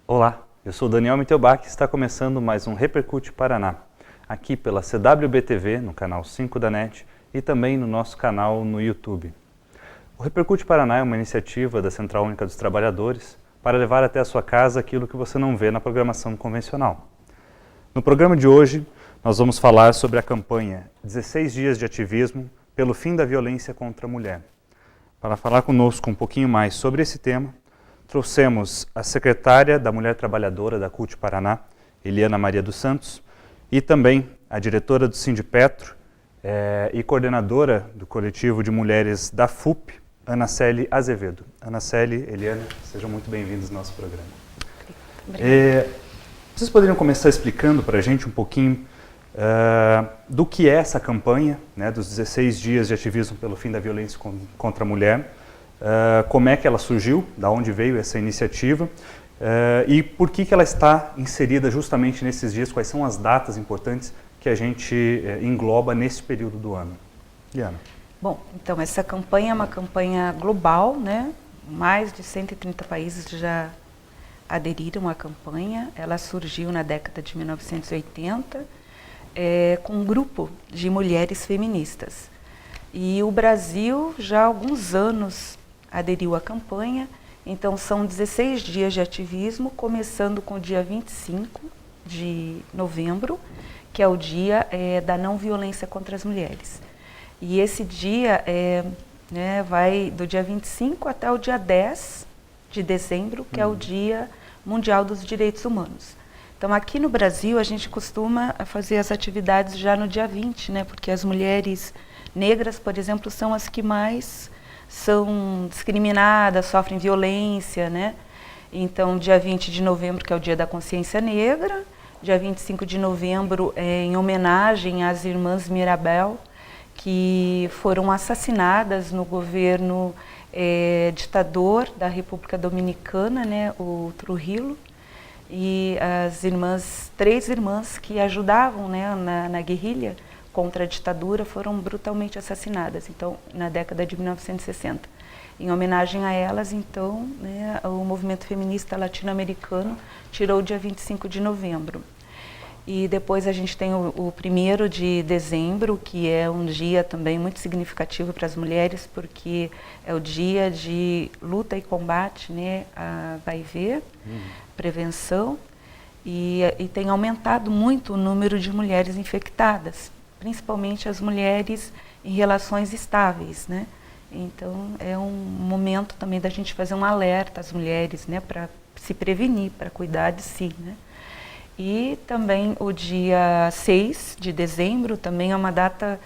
Olá, eu sou Daniel Mittelbach e está começando mais um Repercute Paraná, aqui pela CWB-TV, no canal 5 da NET e também no nosso canal no YouTube. O Repercute Paraná é uma iniciativa da Central Única dos Trabalhadores para levar até a sua casa aquilo que você não vê na programação convencional. No programa de hoje, nós vamos falar sobre a campanha 16 Dias de Ativismo pelo Fim da Violência contra a Mulher. Para falar conosco um pouquinho mais sobre esse tema, trouxemos a secretária da Mulher Trabalhadora da CUT Paraná, Eliana Maria dos Santos, e também a diretora do Sindipetro e coordenadora do coletivo de mulheres da FUP, Ana Célia Azevedo. Ana Célia, Eliana, sejam muito bem-vindos ao nosso programa. Vocês poderiam começar explicando para a gente um pouquinho do que é essa campanha, né, dos 16 Dias de Ativismo pelo Fim da Violência contra a Mulher, como é que ela surgiu, da onde veio essa iniciativa e por que ela está inserida justamente nesses dias, quais são as datas importantes que a gente engloba nesse período do ano. Liana. Bom, então essa campanha é uma campanha global, né? Mais de 130 países já aderiram à campanha. Ela surgiu na década de 1980 com um grupo de mulheres feministas. E o Brasil já há alguns anos aderiu à campanha, então são 16 dias de ativismo, começando com o dia 25 de novembro, que é o dia da não violência contra as mulheres. E esse dia vai do dia 25 até o dia 10 de dezembro, que é o Dia Mundial dos Direitos Humanos. Então aqui no Brasil a gente costuma fazer as atividades já no dia 20, né, porque as mulheres negras, por exemplo, são as que mais são discriminadas, sofrem violência, né? Então, dia 20 de novembro, que é o Dia da Consciência Negra, dia 25 de novembro, em homenagem às irmãs Mirabel, que foram assassinadas no governo ditador da República Dominicana, né, o Trujillo, e as irmãs, 3 irmãs que ajudavam, né, na guerrilha contra a ditadura, foram brutalmente assassinadas, então, na década de 1960. Em homenagem a elas, então, né, o movimento feminista latino-americano tirou o dia 25 de novembro. E depois a gente tem o 1º de dezembro, que é um dia também muito significativo para as mulheres, porque é o dia de luta e combate, né, a HIV, prevenção, e tem aumentado muito o número de mulheres infectadas, principalmente as mulheres em relações estáveis, né? Então é um momento também da gente fazer um alerta às mulheres, né, para se prevenir, para cuidar de si, né? E também o dia 6 de dezembro também é uma data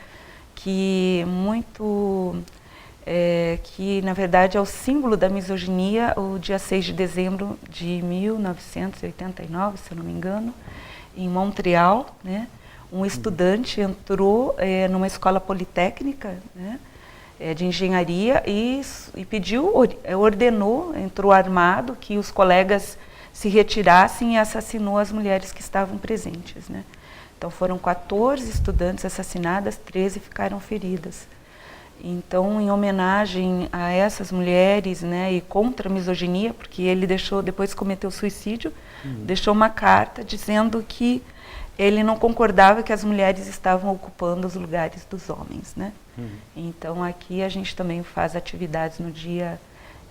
que que na verdade é o símbolo da misoginia, o dia 6 de dezembro de 1989, se eu não me engano, em Montreal, né? Um estudante entrou numa escola politécnica, né, de engenharia e ordenou, entrou armado, que os colegas se retirassem e assassinou as mulheres que estavam presentes, né. Então foram 14 estudantes assassinadas, 13 ficaram feridas. Então, em homenagem a essas mulheres, né, e contra a misoginia, porque ele depois cometeu suicídio, deixou uma carta dizendo que ele não concordava que as mulheres estavam ocupando os lugares dos homens, né? Então aqui a gente também faz atividades no dia,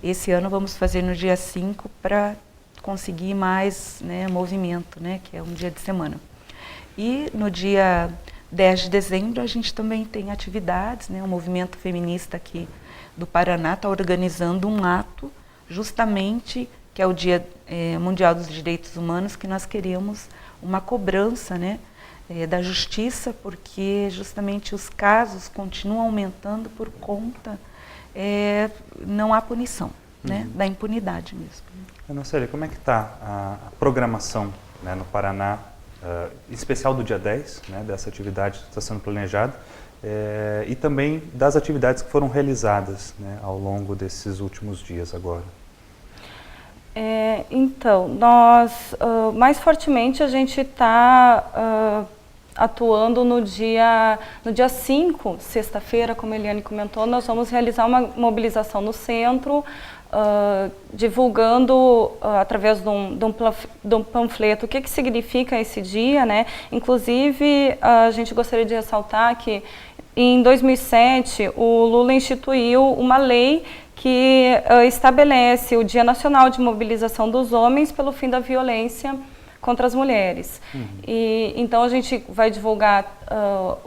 esse ano vamos fazer no dia 5 para conseguir mais, né, movimento, né, que é um dia de semana. E no dia 10 de dezembro a gente também tem atividades, né, o movimento feminista aqui do Paraná está organizando um ato justamente, que é o Dia Mundial dos Direitos Humanos, que nós queremos uma cobrança, né, da justiça, porque justamente os casos continuam aumentando por conta, não há punição, né, da impunidade mesmo. Ana Célia, como é que está a programação, né, no Paraná, em especial do dia 10, né, dessa atividade que está sendo planejada, e também das atividades que foram realizadas, né, ao longo desses últimos dias agora? Então, nós, mais fortemente, a gente está atuando no dia 5, sexta-feira, como a Eliane comentou, nós vamos realizar uma mobilização no centro, divulgando através de um panfleto o que significa esse dia, né? Inclusive, a gente gostaria de ressaltar que em 2007 o Lula instituiu uma lei que estabelece o Dia Nacional de Mobilização dos Homens pelo fim da violência contra as mulheres. E então a gente vai divulgar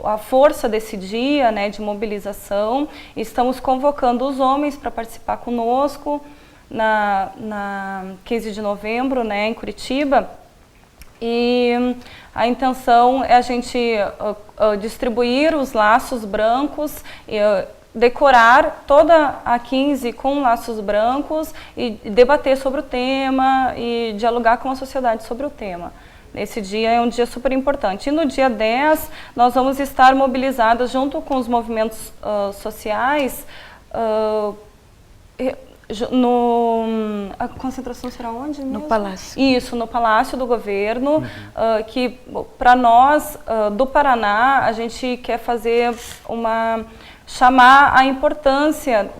a força desse dia, né, de mobilização. Estamos convocando os homens para participar conosco na 15 de novembro, né, em Curitiba. E a intenção é a gente distribuir os laços brancos, decorar toda a 15 com laços brancos e debater sobre o tema e dialogar com a sociedade sobre o tema. Esse dia é um dia super importante. E no dia 10, nós vamos estar mobilizadas junto com os movimentos sociais. A concentração será onde mesmo? No Palácio. Isso, no Palácio do Governo, que para nós, do Paraná, a gente quer fazer chamar a importância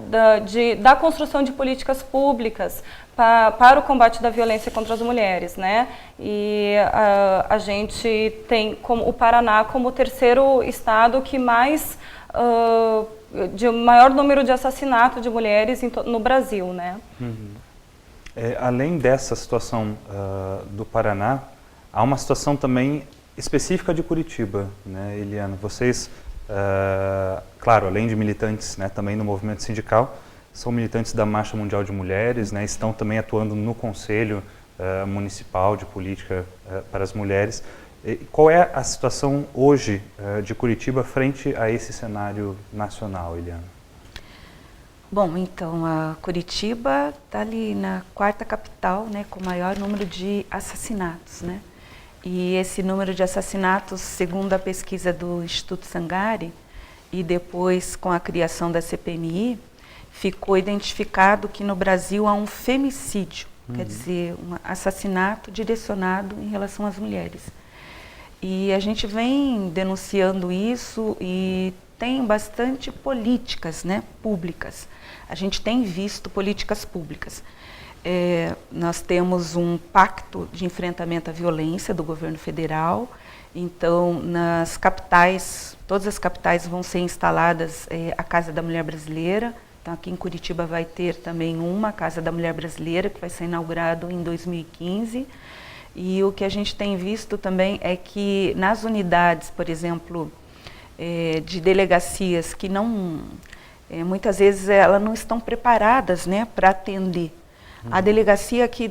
da construção de políticas públicas para o combate da violência contra as mulheres, né? E a gente tem o Paraná como o terceiro estado que mais de maior número de assassinato de mulheres no Brasil, né? Além dessa situação do Paraná, há uma situação também específica de Curitiba, né, Eliana? Vocês, claro, além de militantes, né, também no movimento sindical, são militantes da Marcha Mundial de Mulheres, né, estão também atuando no Conselho Municipal de Política para as Mulheres. Qual é a situação hoje de Curitiba frente a esse cenário nacional, Eliana? Bom, então, a Curitiba está ali na 4ª capital, né, com o maior número de assassinatos, né? E esse número de assassinatos, segundo a pesquisa do Instituto Sangari, e depois com a criação da CPMI, ficou identificado que no Brasil há um femicídio, quer dizer, um assassinato direcionado em relação às mulheres. E a gente vem denunciando isso e tem bastante políticas, né, públicas. A gente tem visto políticas públicas. Nós temos um pacto de enfrentamento à violência do governo federal. Então, nas capitais, todas as capitais vão ser instaladas a Casa da Mulher Brasileira. Então, aqui em Curitiba vai ter também uma Casa da Mulher Brasileira, que vai ser inaugurado em 2015. E o que a gente tem visto também é que nas unidades, por exemplo, de delegacias que não, muitas vezes elas não estão preparadas, né, para atender. A delegacia aqui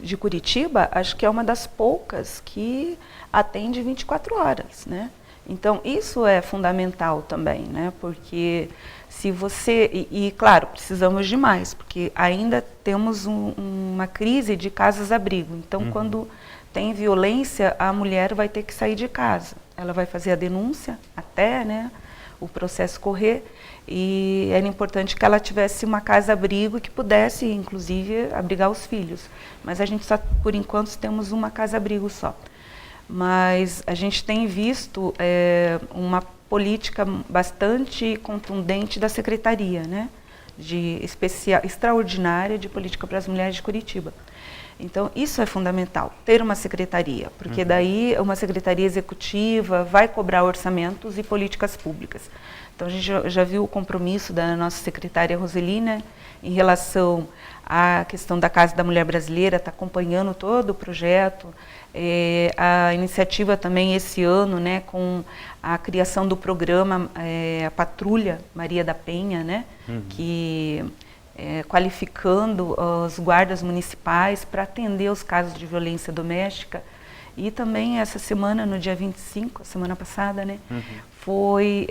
de Curitiba, acho que é uma das poucas que atende 24 horas, né? Então, isso é fundamental também, né? Porque se você... claro, precisamos de mais, porque ainda temos uma crise de casas-abrigo. Então, quando tem violência, a mulher vai ter que sair de casa. Ela vai fazer a denúncia até, né, o processo correr. E era importante que ela tivesse uma casa-abrigo que pudesse, inclusive, abrigar os filhos. Mas a gente só, por enquanto, temos uma casa-abrigo só. Mas a gente tem visto uma política bastante contundente da Secretaria, né, extraordinária de Política para as Mulheres de Curitiba. Então, isso é fundamental, ter uma secretaria, porque daí uma secretaria executiva vai cobrar orçamentos e políticas públicas. Então, a gente já viu o compromisso da nossa secretária Roselina em relação à questão da Casa da Mulher Brasileira, está acompanhando todo o projeto. A iniciativa também esse ano, né, com a criação do programa a Patrulha Maria da Penha, né, que qualificando os guardas municipais para atender os casos de violência doméstica. E também essa semana, no dia 25, a semana passada, né, foi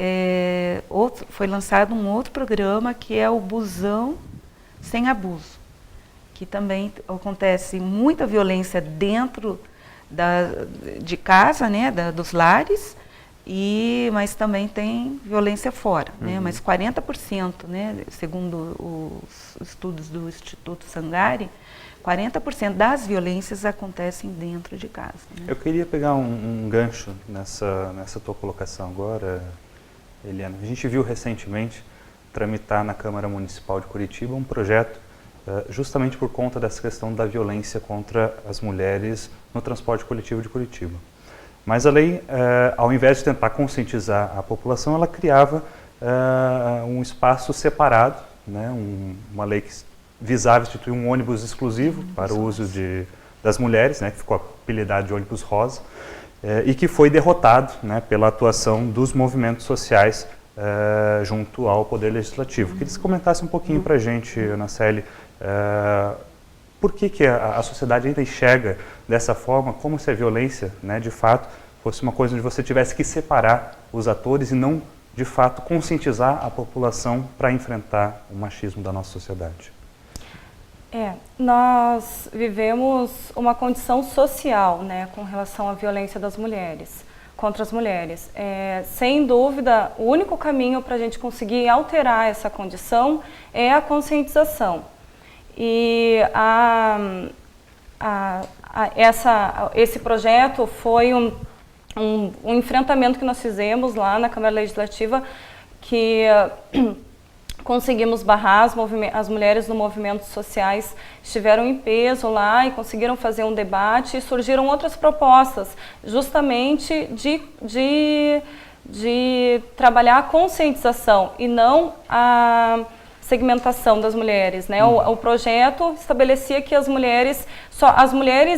lançado um outro programa que é o Busão Sem Abuso, que também acontece muita violência dentro de casa, né, dos lares, mas também tem violência fora, né, mas 40%, né, segundo os estudos do Instituto Sangari, 40% das violências acontecem dentro de casa. Né? Eu queria pegar um gancho nessa tua colocação agora, Eliana. A gente viu recentemente tramitar na Câmara Municipal de Curitiba um projeto justamente por conta dessa questão da violência contra as mulheres no transporte coletivo de Curitiba. Mas a lei, ao invés de tentar conscientizar a população, ela criava um espaço separado, né, uma lei que visava instituir um ônibus exclusivo para o uso das mulheres, né, que ficou apelidado de ônibus rosa, e que foi derrotado, né, pela atuação dos movimentos sociais junto ao Poder Legislativo. Queria que você comentasse um pouquinho para a gente, Ana Célia, por que a sociedade ainda enxerga dessa forma, como se a violência, né, de fato, fosse uma coisa onde você tivesse que separar os atores e não, de fato, conscientizar a população para enfrentar o machismo da nossa sociedade? Nós vivemos uma condição social, né, com relação à violência das mulheres, contra as mulheres. Sem dúvida, o único caminho para a gente conseguir alterar essa condição é a conscientização. E esse projeto foi um enfrentamento que nós fizemos lá na Câmara Legislativa, que conseguimos barrar as mulheres no movimentos sociais, estiveram em peso lá e conseguiram fazer um debate, e surgiram outras propostas, justamente de trabalhar a conscientização e não a segmentação das mulheres, né? O projeto estabelecia que as mulheres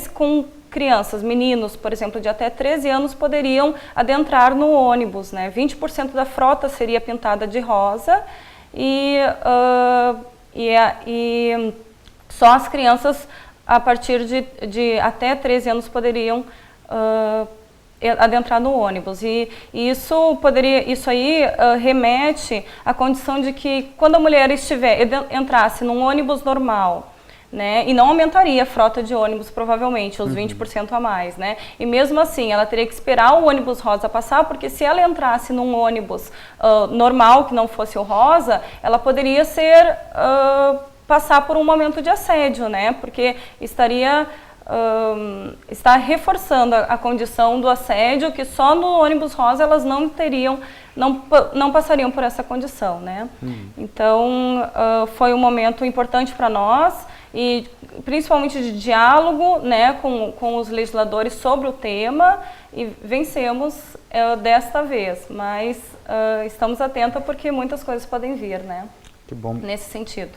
com crianças, meninos, por exemplo, de até 13 anos, poderiam adentrar no ônibus, né? 20% da frota seria pintada de rosa e só as crianças a partir de até 13 anos poderiam adentrar no ônibus. E isso aí remete à condição de que quando a mulher entrasse num ônibus normal, né, e não aumentaria a frota de ônibus, provavelmente, os 20% a mais, né? E mesmo assim, ela teria que esperar o ônibus rosa passar, porque se ela entrasse num ônibus normal, que não fosse o rosa, ela poderia passar por um momento de assédio, né? Porque está reforçando a condição do assédio, que só no ônibus rosa elas não passariam por essa condição, né? Então, foi um momento importante para nós, e principalmente de diálogo, né, com os legisladores sobre o tema, e vencemos desta vez, mas estamos atentos porque muitas coisas podem vir, né? Que bom. Nesse sentido.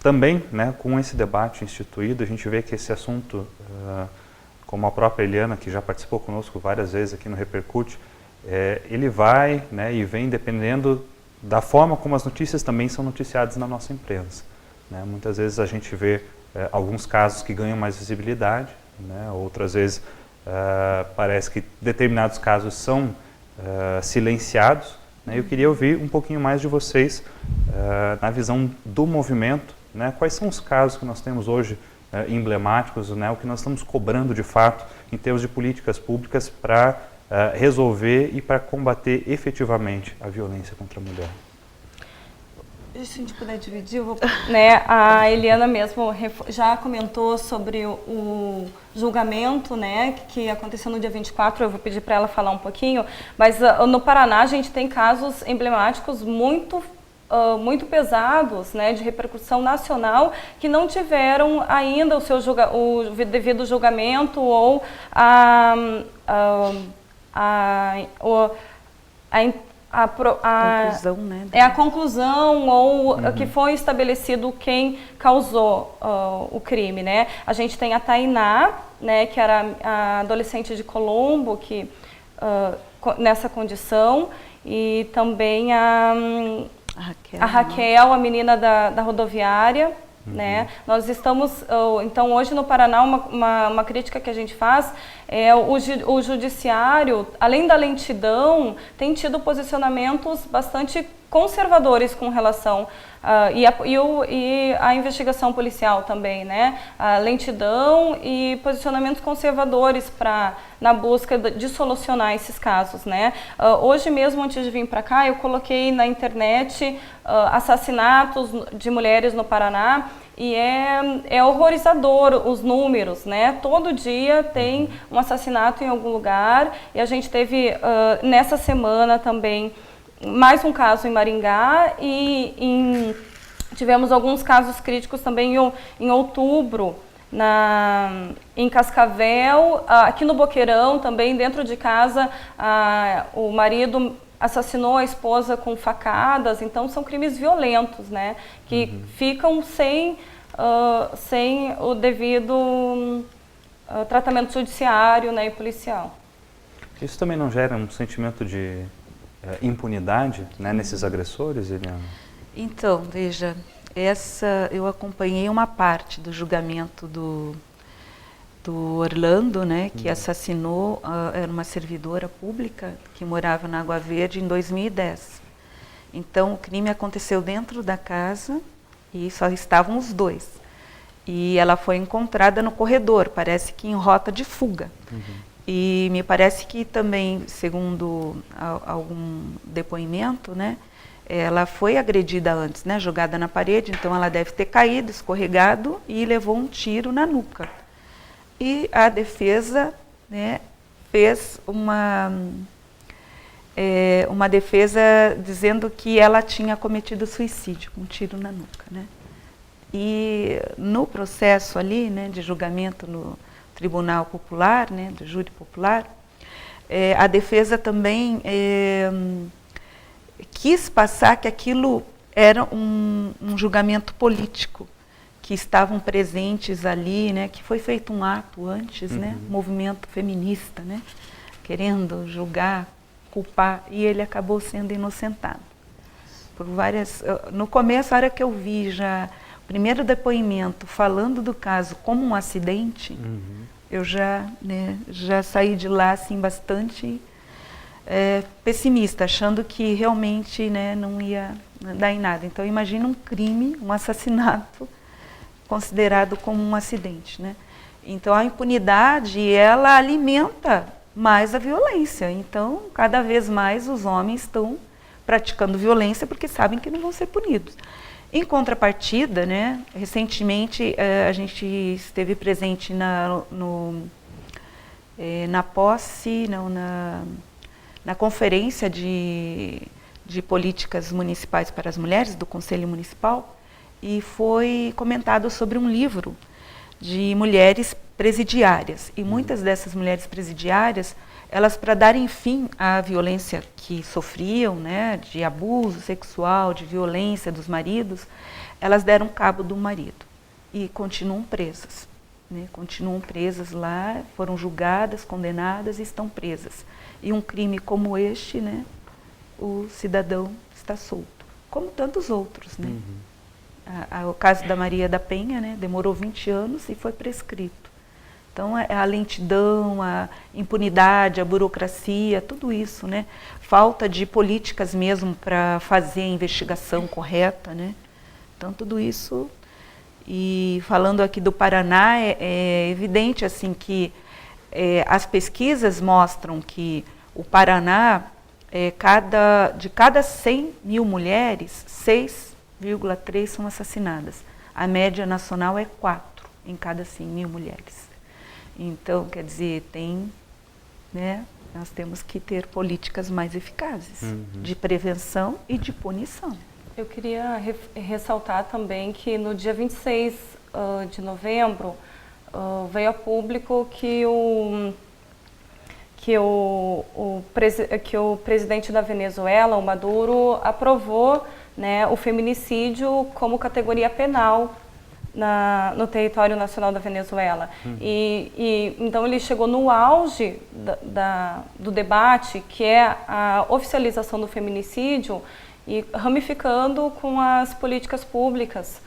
Também, né, com esse debate instituído, a gente vê que esse assunto, como a própria Eliana, que já participou conosco várias vezes aqui no Repercute, ele vai, né, e vem dependendo da forma como as notícias também são noticiadas na nossa imprensa, né? Muitas vezes a gente vê alguns casos que ganham mais visibilidade, né, outras vezes parece que determinados casos são silenciados, né? Eu queria ouvir um pouquinho mais de vocês na visão do movimento, né? Quais são os casos que nós temos hoje emblemáticos, né? O que nós estamos cobrando de fato em termos de políticas públicas para resolver e para combater efetivamente a violência contra a mulher? Se a gente puder dividir, né, a Eliana mesmo já comentou sobre o julgamento, né, que aconteceu no dia 24, eu vou pedir para ela falar um pouquinho, mas no Paraná a gente tem casos emblemáticos muito pesados, né, de repercussão nacional, que não tiveram ainda o devido julgamento ou a conclusão, né? A conclusão ou que foi estabelecido quem causou o crime, né? A gente tem a Tainá, né, que era a adolescente de Colombo, que nessa condição, e também a Raquel, a menina da rodoviária. Né? Nós estamos, então hoje no Paraná, uma crítica que a gente faz é o judiciário, além da lentidão, tem tido posicionamentos bastante conservadores com relação e a investigação policial também, né? A lentidão e posicionamentos conservadores na busca de solucionar esses casos, né? Hoje mesmo, antes de vir para cá, eu coloquei na internet assassinatos de mulheres no Paraná, e é horrorizador os números, né? Todo dia tem um assassinato em algum lugar, e a gente teve nessa semana também mais um caso em Maringá, e tivemos alguns casos críticos também em outubro, em Cascavel, aqui no Boqueirão também, dentro de casa, o marido assassinou a esposa com facadas. Então são crimes violentos, né, que ficam sem o devido tratamento judiciário, né, e policial. Isso também não gera um sentimento de impunidade, né, nesses agressores, Eliana? Então, veja, eu acompanhei uma parte do julgamento do Orlando, né, que assassinou, era uma servidora pública que morava na Água Verde em 2010. Então, o crime aconteceu dentro da casa e só estavam os dois. E ela foi encontrada no corredor, parece que em rota de fuga. E me parece que também, segundo algum depoimento, né, ela foi agredida antes, né, jogada na parede, então ela deve ter caído, escorregado e levou um tiro na nuca. E a defesa, né, fez uma defesa dizendo que ela tinha cometido suicídio com um tiro na nuca, né. E no processo ali, né, de julgamento no Tribunal Popular, né, do Júri Popular, a defesa também quis passar que aquilo era um julgamento político, que estavam presentes ali, né, que foi feito um ato antes, né, movimento feminista, né, querendo julgar, culpar, e ele acabou sendo inocentado. Por várias, no começo, a hora que eu vi já o primeiro depoimento falando do caso como um acidente, eu já saí de lá assim bastante pessimista, achando que realmente, né, não ia dar em nada. Então imagina um crime, um assassinato considerado como um acidente, né? Então a impunidade, ela alimenta mais a violência. Então cada vez mais os homens estão praticando violência porque sabem que não vão ser punidos. Em contrapartida, né, recentemente a gente esteve presente na posse, na conferência de políticas municipais para as mulheres, do Conselho Municipal, e foi comentado sobre um livro de mulheres presidiárias. E muitas dessas mulheres presidiárias, elas, para darem fim à violência que sofriam, né, de abuso sexual, de violência dos maridos, elas deram cabo do marido e continuam presas, né, continuam presas lá, foram julgadas, condenadas e estão presas. E um crime como este, né, o cidadão está solto, como tantos outros, né? O caso da Maria da Penha, né, demorou 20 anos e foi prescrito. Então, a lentidão, a impunidade, a burocracia, tudo isso, né? Falta de políticas mesmo para fazer a investigação correta, né? Então, tudo isso. E falando aqui do Paraná, é evidente assim, que as pesquisas mostram que o Paraná, de cada 100 mil mulheres, 6,3 são assassinadas. A média nacional é 4 em cada 100 mil mulheres. Então, quer dizer, nós temos que ter políticas mais eficazes de prevenção e de punição. Eu queria ressaltar também que no dia 26 de novembro veio a público que o presidente da Venezuela, o Maduro, aprovou, né, o feminicídio como categoria penal no território nacional da Venezuela. Então ele chegou no auge do debate, que é a oficialização do feminicídio, e ramificando com as políticas públicas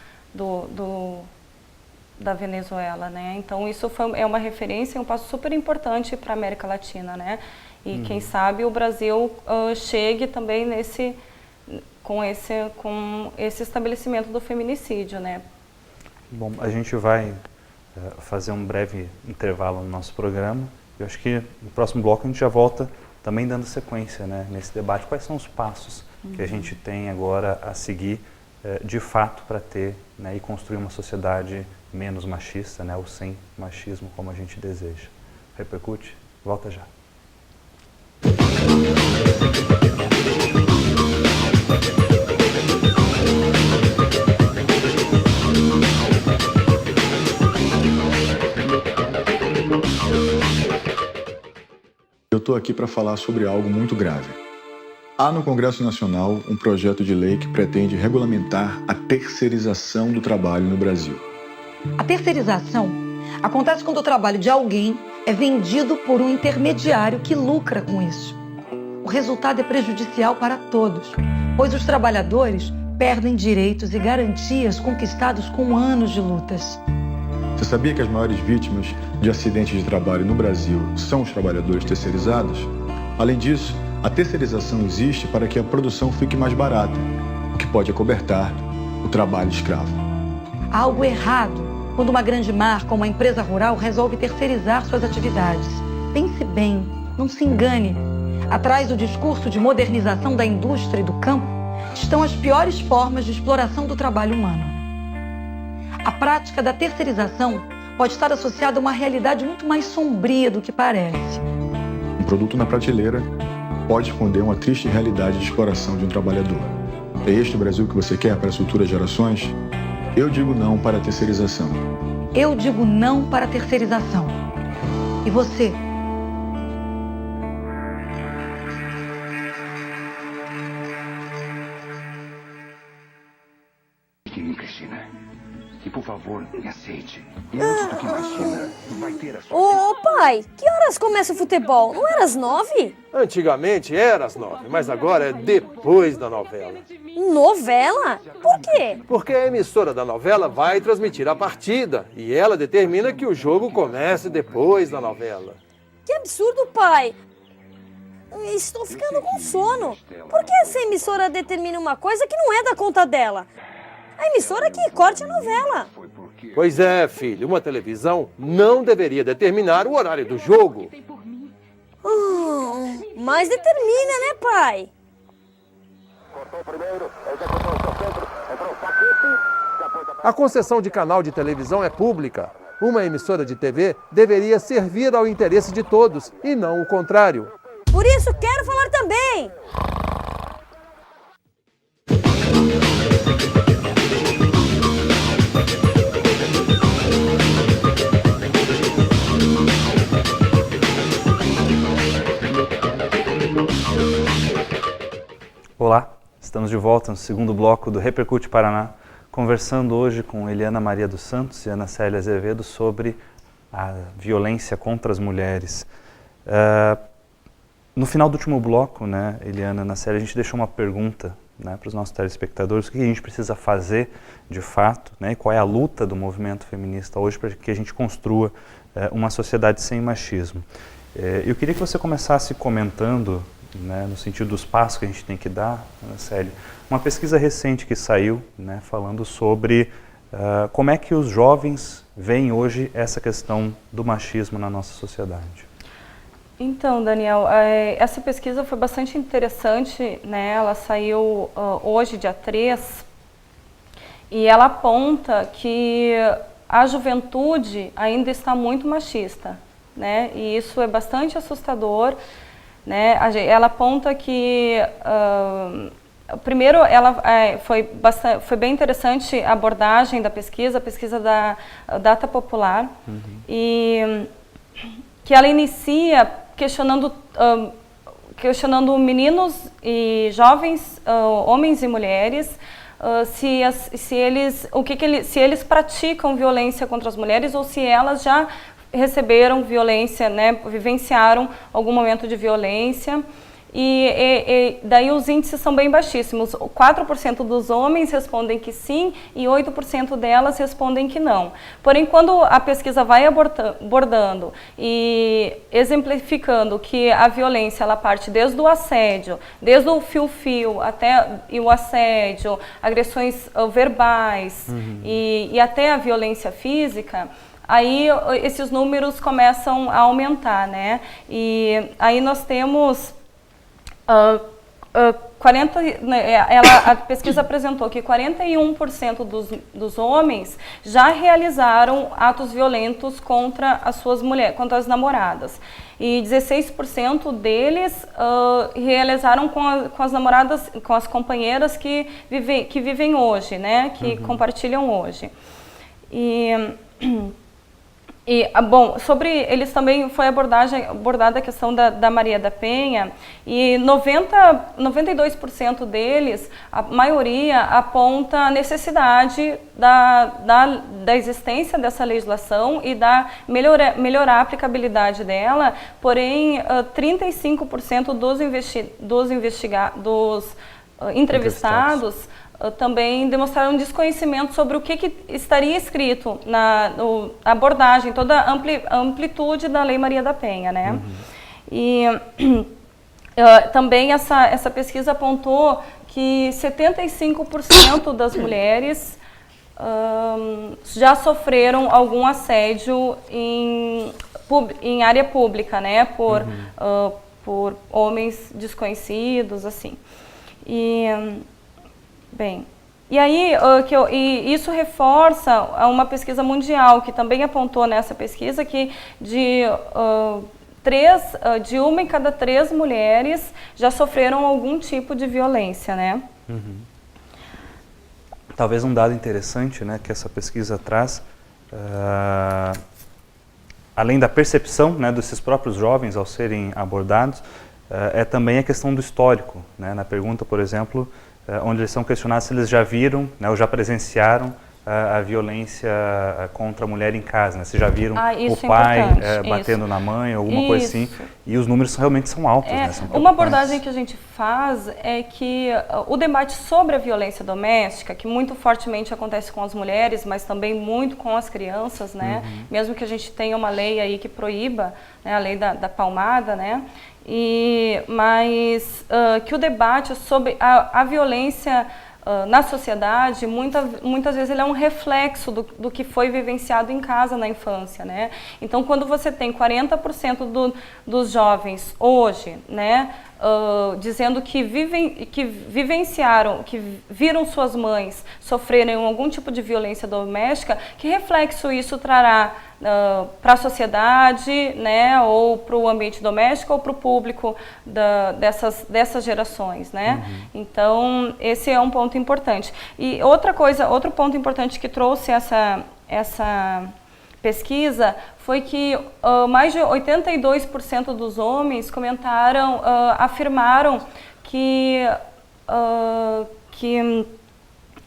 da Venezuela, né? Então isso é uma referência, um passo super importante para a América Latina, né? E quem sabe o Brasil chegue também com esse estabelecimento do feminicídio, né? Bom, a gente vai fazer um breve intervalo no nosso programa. Eu acho que no próximo bloco a gente já volta também dando sequência, né, nesse debate. Quais são os passos que a gente tem agora a seguir de fato para ter, né, e construir uma sociedade menos machista, né, ou sem machismo como a gente deseja. Repercute? Volta já. Eu estou aqui para falar sobre algo muito grave. Há no Congresso Nacional um projeto de lei que pretende regulamentar a terceirização do trabalho no Brasil. A terceirização acontece quando o trabalho de alguém é vendido por um intermediário que lucra com isso. O resultado é prejudicial para todos, pois os trabalhadores perdem direitos e garantias conquistados com anos de lutas. Você sabia que as maiores vítimas de acidentes de trabalho no Brasil são os trabalhadores terceirizados? Além disso, a terceirização existe para que a produção fique mais barata, o que pode acobertar o trabalho escravo. Há algo errado quando uma grande marca ou uma empresa rural resolve terceirizar suas atividades. Pense bem, não se engane. Atrás do discurso de modernização da indústria e do campo estão as piores formas de exploração do trabalho humano. A prática da terceirização pode estar associada a uma realidade muito mais sombria do que parece. Um produto na prateleira pode esconder uma triste realidade de exploração de um trabalhador. É este o Brasil que você quer para as futuras gerações? Eu digo não para a terceirização. Eu digo não para a terceirização. E você? Cristina. E por favor, me aceite. E antes do que imagina, vai ter a sua... Ô pai, que horas começa o futebol? Não era às 9? Antigamente era às 9, mas agora é depois da novela. Novela? Por quê? Porque a emissora da novela vai transmitir a partida e ela determina que o jogo comece depois da novela. Que absurdo, pai! Estou ficando com sono. Por que essa emissora determina uma coisa que não é da conta dela? A emissora que corte a novela. Pois é, filho, uma televisão não deveria determinar o horário do jogo. Mas determina, né, pai? A concessão de canal de televisão é pública. Uma emissora de TV deveria servir ao interesse de todos e não o contrário. Por isso quero falar também. Olá, estamos de volta no segundo bloco do Repercute Paraná, conversando hoje com Eliana Maria dos Santos e Ana Célia Azevedo sobre a violência contra as mulheres. No final do último bloco, né, Eliana, Ana Célia, a gente deixou uma pergunta, né, para os nossos telespectadores, o que a gente precisa fazer de fato, né, e qual é a luta do movimento feminista hoje para que a gente construa uma sociedade sem machismo. Eu queria que você começasse comentando, né, no sentido dos passos que a gente tem que dar, Ana Célia, uma pesquisa recente que saiu, né, falando sobre como é que os jovens veem hoje essa questão do machismo na nossa sociedade. Então, Daniel, essa pesquisa foi bastante interessante, né? Ela saiu hoje, dia 3, e ela aponta que a juventude ainda está muito machista, né? E isso é bastante assustador, né? Ela aponta que, primeiro, foi bem interessante a abordagem da pesquisa, a pesquisa da Data Popular, e que ela inicia questionando meninos e jovens, homens e mulheres, se eles praticam violência contra as mulheres ou se elas já receberam violência, né, vivenciaram algum momento de violência. E daí os índices são bem baixíssimos. 4% dos homens respondem que sim e 8% delas respondem que não. Porém, quando a pesquisa vai abordando e exemplificando que a violência ela parte desde o assédio, desde o fio-fio até o assédio, agressões verbais e até a violência física, aí esses números começam a aumentar, né? E aí nós temos a pesquisa apresentou que 41% dos homens já realizaram atos violentos contra as suas mulheres, contra as namoradas. E 16% deles realizaram com as namoradas, com as companheiras que vivem hoje, né? Que compartilham hoje. Bom, sobre eles também foi abordada a questão da Maria da Penha, e 92% deles, a maioria aponta a necessidade da existência dessa legislação e da melhorar a aplicabilidade dela, porém 35% dos entrevistados também demonstraram desconhecimento sobre o que estaria escrito na abordagem, toda a amplitude da Lei Maria da Penha, né? E também essa pesquisa apontou que 75% das mulheres já sofreram algum assédio em área pública, né? Por homens desconhecidos, assim. Bem, e aí isso reforça uma pesquisa mundial que também apontou nessa pesquisa que de uma em cada 3 mulheres já sofreram algum tipo de violência, né? Talvez um dado interessante, né, que essa pesquisa traz, além da percepção, né, desses próprios jovens ao serem abordados, é também a questão do histórico, né? Na pergunta, por exemplo, onde eles são questionados se eles já viram, né, ou já presenciaram a violência contra a mulher em casa, né? Se já viram o pai batendo na mãe, alguma coisa assim, e os números realmente são altos. Né? São uma abordagem que a gente faz é que o debate sobre a violência doméstica, que muito fortemente acontece com as mulheres, mas também muito com as crianças, né? Mesmo que a gente tenha uma lei aí que proíba, né, a lei da palmada, né? Mas que o debate sobre a violência na sociedade, muitas vezes ele é um reflexo do que foi vivenciado em casa na infância, né? Então, quando você tem 40% dos jovens hoje, né, dizendo que vivenciaram, que viram suas mães sofrerem algum tipo de violência doméstica, que reflexo isso trará para a sociedade, né, ou para o ambiente doméstico ou para o público dessas gerações, né? Então, esse é um ponto importante. E outro ponto importante que trouxe essa pesquisa foi que mais de 82% dos homens afirmaram que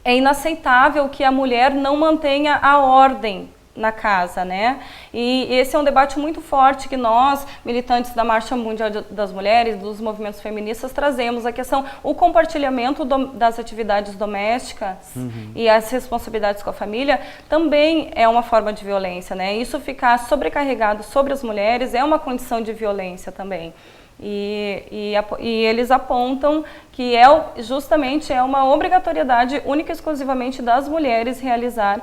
é inaceitável que a mulher não mantenha a ordem na casa, né? E esse é um debate muito forte que nós, militantes da Marcha Mundial das Mulheres, dos movimentos feministas, trazemos a questão, o compartilhamento das atividades domésticas e as responsabilidades com a família também é uma forma de violência, né? Isso ficar sobrecarregado sobre as mulheres é uma condição de violência também. E eles apontam que justamente é uma obrigatoriedade única e exclusivamente das mulheres realizar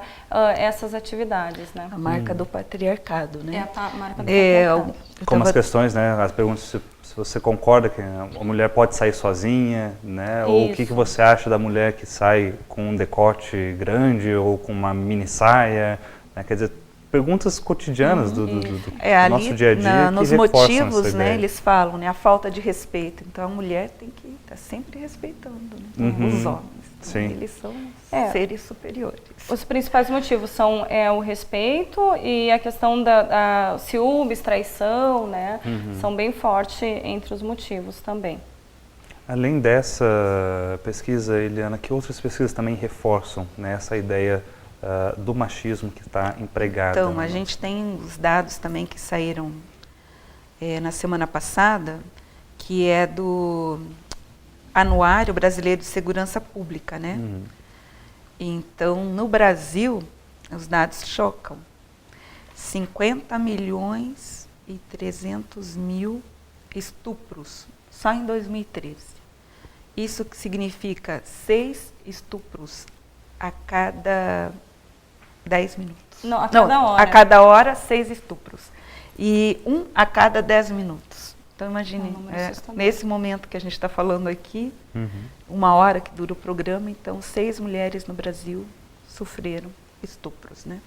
essas atividades, né? A marca do patriarcado, né? É a marca do patriarcado. Como as questões, né? As perguntas se você concorda que a mulher pode sair sozinha, né? Ou o que você acha da mulher que sai com um decote grande ou com uma mini saia, né? Quer dizer, perguntas cotidianas do nosso dia a dia nos que motivos, né, eles falam, né, a falta de respeito. Então a mulher tem que estar sempre respeitando, né, os homens. Sim. Eles são seres superiores. Os principais motivos são o respeito e a questão da ciúmes, traição, né? São bem fortes entre os motivos também. Além dessa pesquisa, Eliana, que outras pesquisas também reforçam, né, essa ideia do machismo que está empregado? Então, a gente tem os dados também que saíram na semana passada, que é do Anuário Brasileiro de Segurança Pública, né? Então, no Brasil, os dados chocam. 50.300.000 estupros, só em 2013. Isso que significa 6 estupros a cada 10 minutos. Não, a cada hora. A cada hora, 6 estupros. E 1 a cada 10 minutos. Então imagine, É um número assustador. nesse momento que a gente está falando aqui, 1 hora que dura o programa, então 6 mulheres no Brasil sofreram estupros, né?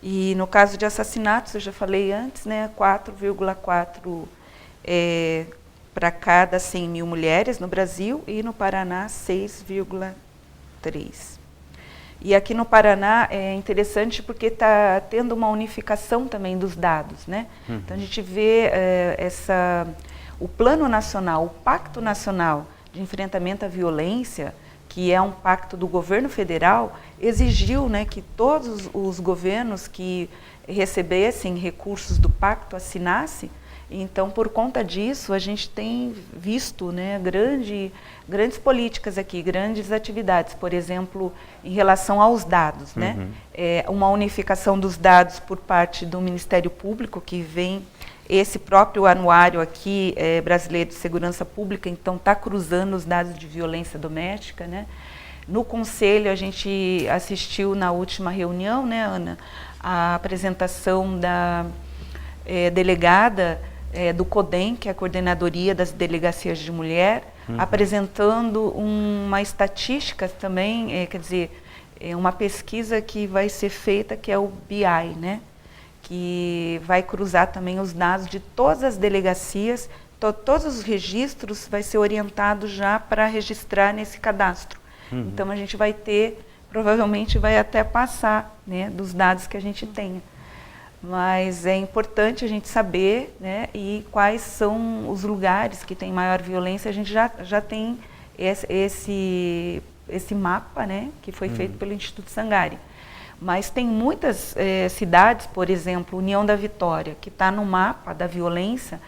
E no caso de assassinatos, eu já falei antes, né, 4,4 para cada 100 mil mulheres no Brasil, e no Paraná 6,3. E aqui no Paraná é interessante porque está tendo uma unificação também dos dados, né? Então a gente vê o Plano Nacional, o Pacto Nacional de Enfrentamento à Violência, que é um pacto do governo federal, exigiu, né, que todos os governos que recebessem recursos do pacto assinassem. Então, por conta disso, a gente tem visto, né, grandes políticas aqui, grandes atividades, por exemplo, em relação aos dados, né? Uma unificação dos dados por parte do Ministério Público, que vem esse próprio anuário aqui, brasileiro de segurança pública, então está cruzando os dados de violência doméstica, né? No Conselho, a gente assistiu na última reunião, né, Ana, a apresentação da delegada do CODEM, que é a Coordenadoria das Delegacias de Mulher, apresentando uma estatística também, quer dizer, uma pesquisa que vai ser feita, que é o BI, né? Que vai cruzar também os dados de todas as delegacias, todos os registros vai ser orientado já para registrar nesse cadastro. Então a gente vai ter, provavelmente vai até passar, né, dos dados que a gente tenha. Mas é importante a gente saber, né, e quais são os lugares que tem maior violência. A gente já tem esse mapa, né, que foi feito pelo Instituto Sangari. Mas tem muitas cidades, por exemplo, União da Vitória, que está no mapa da violência,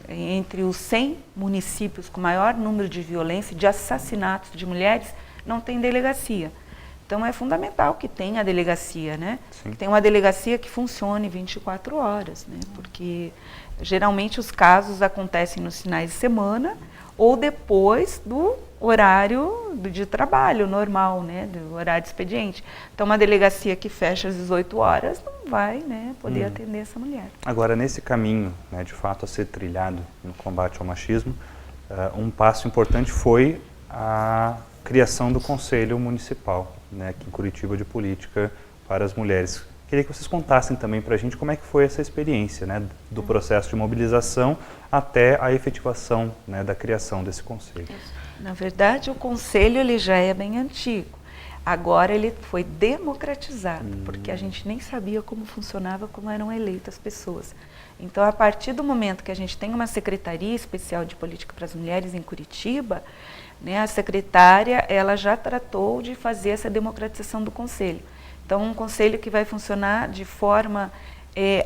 entre os 100 municípios com maior número de violência, de assassinatos de mulheres, não tem delegacia. Então é fundamental que tenha a delegacia, né? Que tenha uma delegacia que funcione 24 horas, né? Porque geralmente os casos acontecem nos finais de semana ou depois do horário de trabalho normal, né? Do horário de expediente. Então uma delegacia que fecha às 18 horas não vai, né, poder atender essa mulher. Agora, nesse caminho, né, de fato a ser trilhado no combate ao machismo, um passo importante foi a criação do Conselho Municipal, né, aqui em Curitiba, de Política para as Mulheres. Queria que vocês contassem também para a gente como é que foi essa experiência, né, do processo de mobilização até a efetivação, né, da criação desse conselho. Na verdade, o conselho ele já é bem antigo. Agora ele foi democratizado, porque a gente nem sabia como funcionava, como eram eleitas as pessoas. Então, a partir do momento que a gente tem uma Secretaria Especial de Política para as Mulheres em Curitiba, né, a secretária ela já tratou de fazer essa democratização do conselho. Então, um conselho que vai funcionar de forma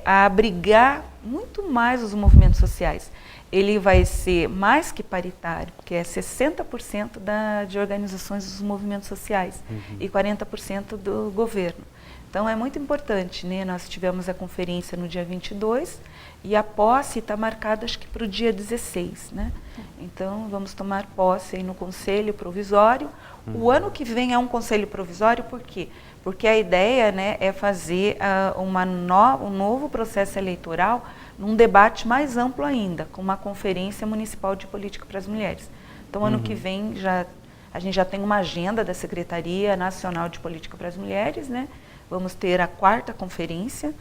a abrigar muito mais os movimentos sociais. Ele vai ser mais que paritário, que é 60% de organizações dos movimentos sociais e 40% do governo. Então é muito importante, né? Nós tivemos a conferência no dia 22 e a posse está marcada acho que para o dia 16, né? Então vamos tomar posse aí no Conselho Provisório. O ano que vem é um Conselho Provisório, por quê? Porque a ideia, né, é fazer um novo processo eleitoral num debate mais amplo ainda, com uma Conferência Municipal de Política para as Mulheres. Então ano que vem a gente já tem uma agenda da Secretaria Nacional de Política para as Mulheres, né? Vamos ter a 4ª conferência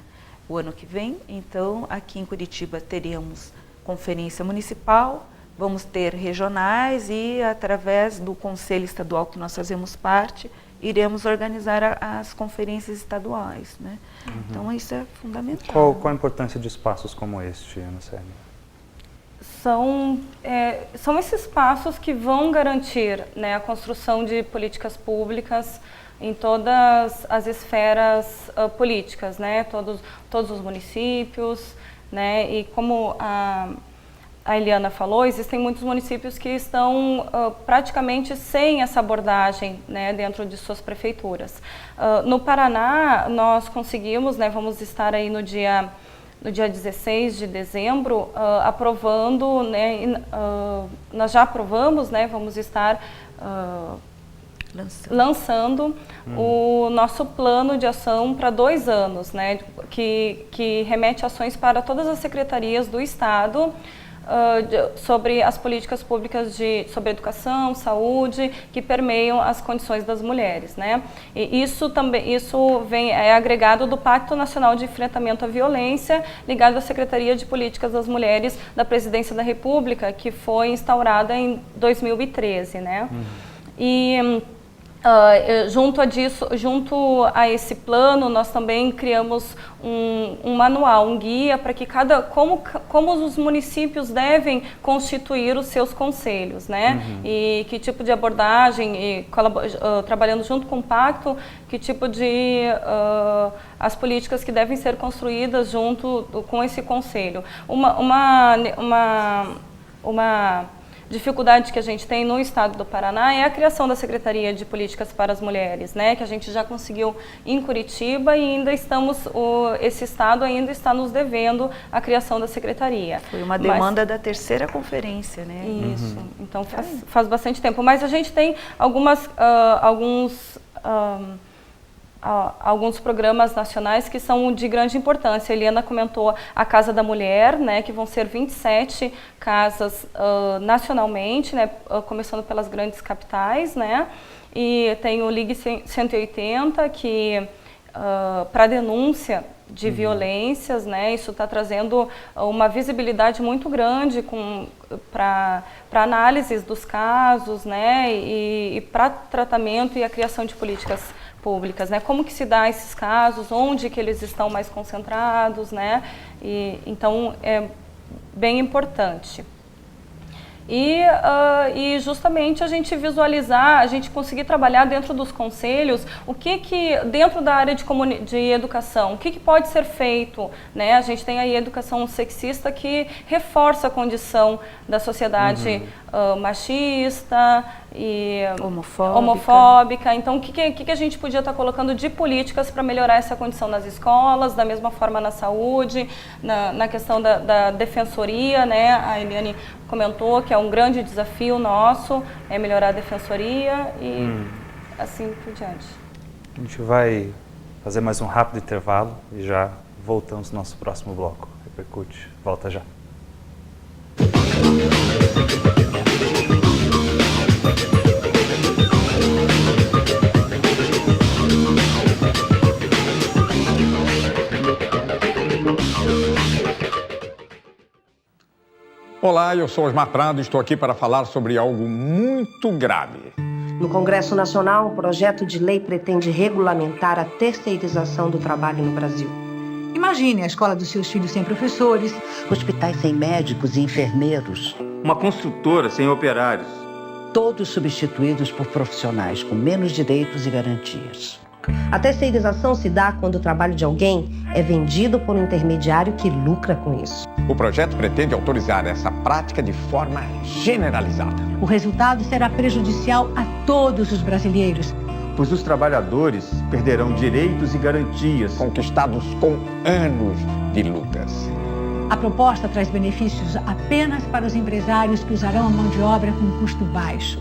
o ano que vem. Então, aqui em Curitiba teremos conferência municipal, vamos ter regionais e, através do Conselho Estadual que nós fazemos parte, iremos organizar as conferências estaduais, né? Então, isso é fundamental. Qual a importância de espaços como este, Ana Célia? São esses passos que vão garantir, né, a construção de políticas públicas em todas as esferas políticas, né, todos os municípios, né, e como a Eliana falou, existem muitos municípios que estão praticamente sem essa abordagem, né, dentro de suas prefeituras. No Paraná, nós conseguimos, né, vamos estar aí no dia 16 de dezembro, aprovando, né, nós já aprovamos, né, vamos estar lançando o nosso plano de ação para 2 anos, né, que remete ações para todas as secretarias do Estado, sobre as políticas públicas sobre educação, saúde, que permeiam as condições das mulheres, né? E isso é agregado do Pacto Nacional de Enfrentamento à Violência, ligado à Secretaria de Políticas das Mulheres da Presidência da República, que foi instaurada em 2013, né? E junto a esse plano, nós também criamos um manual, um guia para que como os municípios devem constituir os seus conselhos, né? E que tipo de abordagem, e trabalhando junto com o pacto, que tipo de as políticas que devem ser construídas junto com esse conselho. Uma dificuldade que a gente tem no estado do Paraná é a criação da Secretaria de Políticas para as Mulheres, né, que a gente já conseguiu em Curitiba e ainda esse estado ainda está nos devendo a criação da secretaria. Foi uma demanda da terceira conferência, né? Isso, então faz bastante tempo, mas a gente tem alguns programas nacionais que são de grande importância. A Eliana comentou a Casa da Mulher, né, que vão ser 27 casas nacionalmente, né, começando pelas grandes capitais, né, e tem o Ligue 180, que para denúncia de violências, né, isso está trazendo uma visibilidade muito grande para análises dos casos, né, e para tratamento e a criação de políticas públicas, né? Como que se dá esses casos, onde que eles estão mais concentrados, né? Então é bem importante. E justamente a gente visualizar, a gente conseguir trabalhar dentro dos conselhos, o que dentro da área de educação, o que pode ser feito, né? A gente tem aí a educação sexista que reforça a condição da sociedade machista e homofóbica. Então, o que a gente podia estar colocando de políticas para melhorar essa condição nas escolas, da mesma forma na saúde, na questão da defensoria, né? A Eliane comentou que é um grande desafio nosso, é melhorar a defensoria e assim por diante. A gente vai fazer mais um rápido intervalo e já voltamos no nosso próximo bloco. Repercute, volta já. Olá, eu sou Osmar Prado e estou aqui para falar sobre algo muito grave. No Congresso Nacional, um projeto de lei pretende regulamentar a terceirização do trabalho no Brasil. Imagine a escola dos seus filhos sem professores, hospitais sem médicos e enfermeiros, uma construtora sem operários. Todos substituídos por profissionais com menos direitos e garantias. A terceirização se dá quando o trabalho de alguém é vendido por um intermediário que lucra com isso. O projeto pretende autorizar essa prática de forma generalizada. O resultado será prejudicial a todos os brasileiros, pois os trabalhadores perderão direitos e garantias conquistados com anos de lutas. A proposta traz benefícios apenas para os empresários que usarão a mão de obra com custo baixo.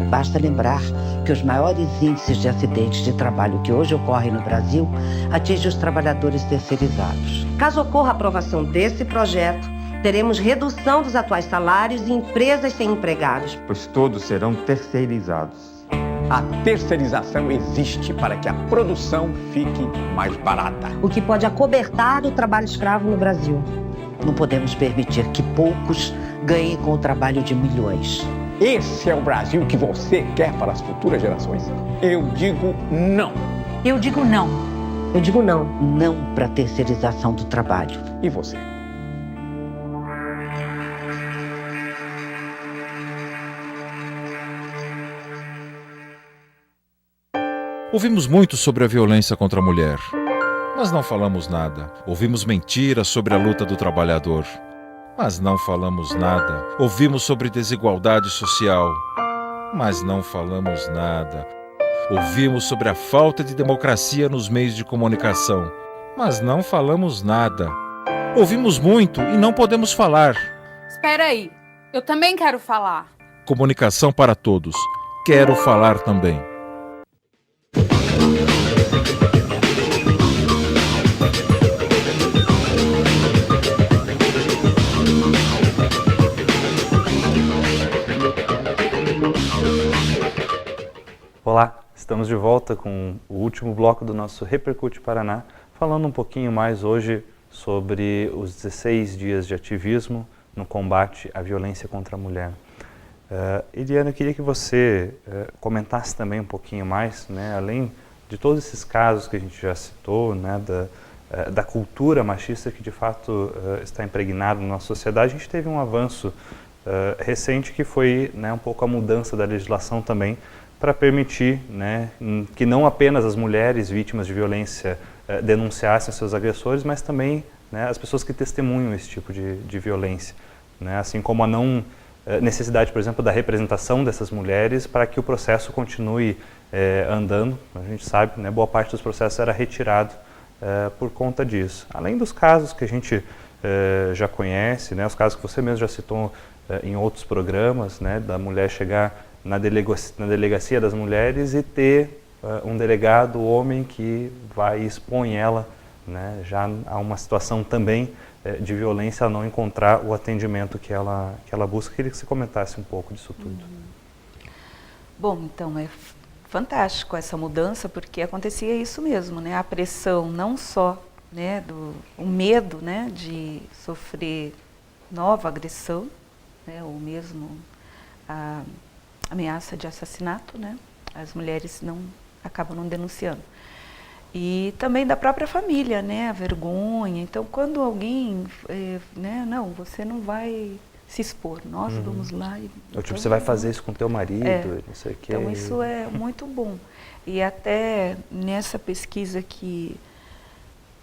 Basta lembrar que os maiores índices de acidentes de trabalho que hoje ocorrem no Brasil atingem os trabalhadores terceirizados. Caso ocorra a aprovação desse projeto, teremos redução dos atuais salários e empresas sem empregados. Pois todos serão terceirizados. A terceirização existe para que a produção fique mais barata. O que pode acobertar o trabalho escravo no Brasil. Não podemos permitir que poucos ganhem com o trabalho de milhões. Esse é o Brasil que você quer para as futuras gerações? Eu digo não. Eu digo não. Eu digo não. Não para a terceirização do trabalho. E você? Ouvimos muito sobre a violência contra a mulher, mas não falamos nada. Ouvimos mentiras sobre a luta do trabalhador, mas não falamos nada. Ouvimos sobre desigualdade social, mas não falamos nada. Ouvimos sobre a falta de democracia nos meios de comunicação, mas não falamos nada. Ouvimos muito e não podemos falar. Espera aí, eu também quero falar. Comunicação para todos. Quero falar também. estamos de volta com o último bloco do nosso Repercute Paraná, falando um pouquinho mais hoje sobre os 16 dias de ativismo no combate à violência contra a mulher. Eliana, eu queria que você comentasse também um pouquinho mais, né, além de todos esses casos que a gente já citou, né, da cultura machista que de fato está impregnada na nossa sociedade. A gente teve um avanço recente que foi, né, um pouco a mudança da legislação também para permitir, né, que não apenas as mulheres vítimas de violência denunciassem seus agressores, mas também, né, as pessoas que testemunham esse tipo de violência, né, assim como a não necessidade, por exemplo, da representação dessas mulheres para que o processo continue andando. A gente sabe, né, boa parte dos processos era retirado por conta disso. Além dos casos que a gente já conhece, né, os casos que você mesmo já citou em outros programas, né, da mulher chegar na delegacia das mulheres e ter um delegado homem que vai e expõe ela, né, já a uma situação também de violência, a não encontrar o atendimento que ela busca. Queria que você comentasse um pouco disso tudo. Bom, então é fantástico essa mudança, porque acontecia isso mesmo, né, a pressão não só, né, o medo, né, de sofrer nova agressão, né, ou mesmo a ameaça de assassinato, né, as mulheres acabam não denunciando. E também da própria família, né, a vergonha. Então, quando alguém, né, não, você não vai se expor, nós vamos lá. Tipo, você vai fazer isso com teu marido, não sei o quê. Então, isso é muito bom. E até nessa pesquisa que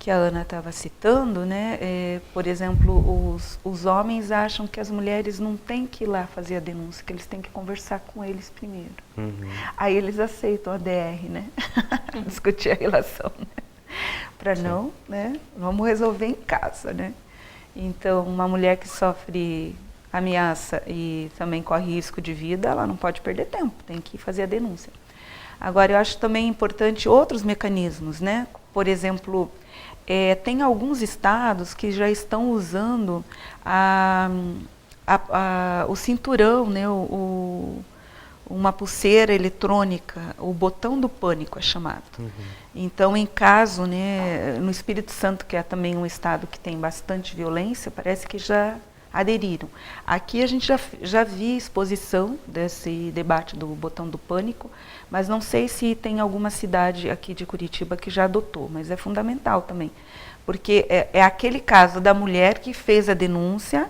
a Ana estava citando, né, por exemplo, os homens acham que as mulheres não têm que ir lá fazer a denúncia, que eles têm que conversar com eles primeiro. Aí eles aceitam a DR, né, discutir a relação, né? Para não, né, vamos resolver em casa, né. Então, uma mulher que sofre ameaça e também corre risco de vida, ela não pode perder tempo, tem que fazer a denúncia. Agora, eu acho também importante outros mecanismos, né, por exemplo, tem alguns estados que já estão usando o cinturão, né, uma pulseira eletrônica, o botão do pânico é chamado. Então, em caso, né, no Espírito Santo, que é também um estado que tem bastante violência, parece que já aderiram. Aqui a gente já vi exposição desse debate do botão do pânico, mas não sei se tem alguma cidade aqui de Curitiba que já adotou, mas é fundamental também, porque é aquele caso da mulher que fez a denúncia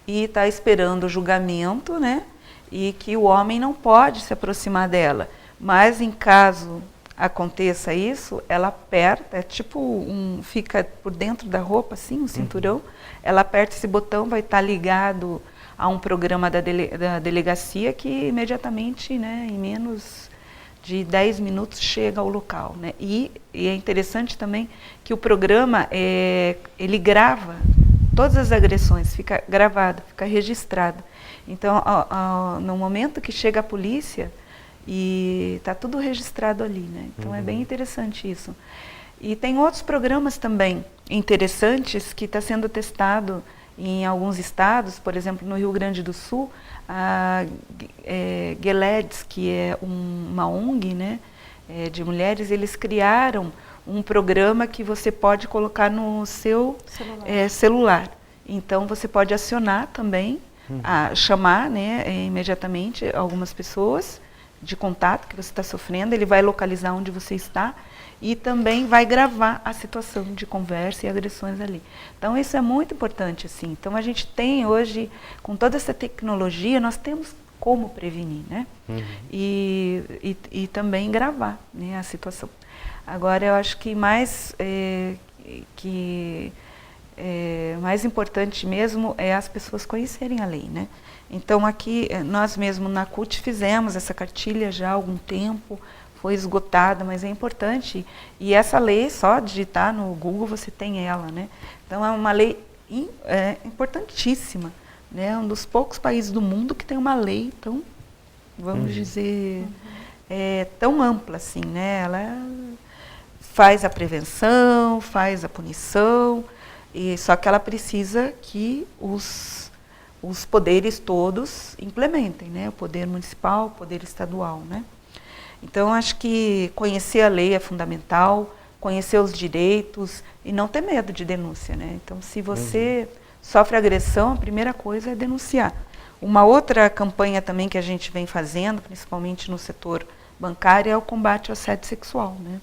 e está esperando o julgamento, né, e que o homem não pode se aproximar dela, mas em caso aconteça isso, ela aperta, tipo fica por dentro da roupa, assim, um cinturão, ela aperta esse botão, vai estar ligado a um programa da delegacia que imediatamente, né, em menos de 10 minutos chega ao local, né? E é interessante também que o programa, ele grava todas as agressões, fica gravado, fica registrado. Então, no momento que chega a polícia, e está tudo registrado ali, né? Então é bem interessante isso. E tem outros programas também interessantes que está sendo testado em alguns estados, por exemplo, no Rio Grande do Sul, a Geleds, que é uma ONG, né, de mulheres, eles criaram um programa que você pode colocar no seu celular. Então você pode acionar também, chamar, né, imediatamente algumas pessoas de contato que você está sofrendo, ele vai localizar onde você está e também vai gravar a situação de conversa e agressões ali. Então isso é muito importante, assim. Então a gente tem hoje, com toda essa tecnologia, nós temos como prevenir, né? E também gravar, né, a situação. Agora eu acho que mais importante mesmo é as pessoas conhecerem a lei, né? Então aqui, nós mesmo na CUT fizemos essa cartilha já há algum tempo, foi esgotada, mas é importante. E essa lei, só digitar no Google, você tem ela, né? Então é uma lei importantíssima, né? Um dos poucos países do mundo que tem uma lei tão, vamos dizer, tão ampla assim, né? Ela faz a prevenção, faz a punição, só que ela precisa que os poderes todos implementem, né? O poder municipal, o poder estadual, né? Então, acho que conhecer a lei é fundamental, conhecer os direitos e não ter medo de denúncia, né? Então, se você sofre agressão, a primeira coisa é denunciar. Uma outra campanha também que a gente vem fazendo, principalmente no setor bancário, é o combate ao assédio sexual, né?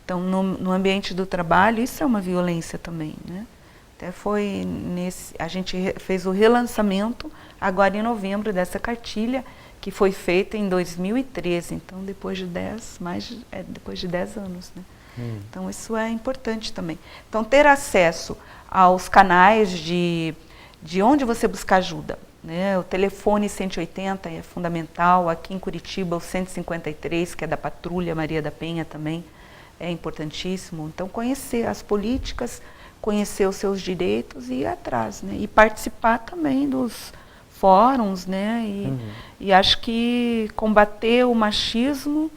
Então, no ambiente do trabalho, isso é uma violência também, né? Até foi a gente fez o relançamento agora em novembro dessa cartilha, que foi feita em 2013, então depois de 10 anos, né? Então isso é importante também. Então ter acesso aos canais de onde você buscar ajuda, né? O telefone 180 é fundamental, aqui em Curitiba o 153, que é da Patrulha Maria da Penha também, é importantíssimo. Então conhecer as políticas, conhecer os seus direitos e ir atrás, né? E participar também dos fóruns, né? E acho que combater o machismo,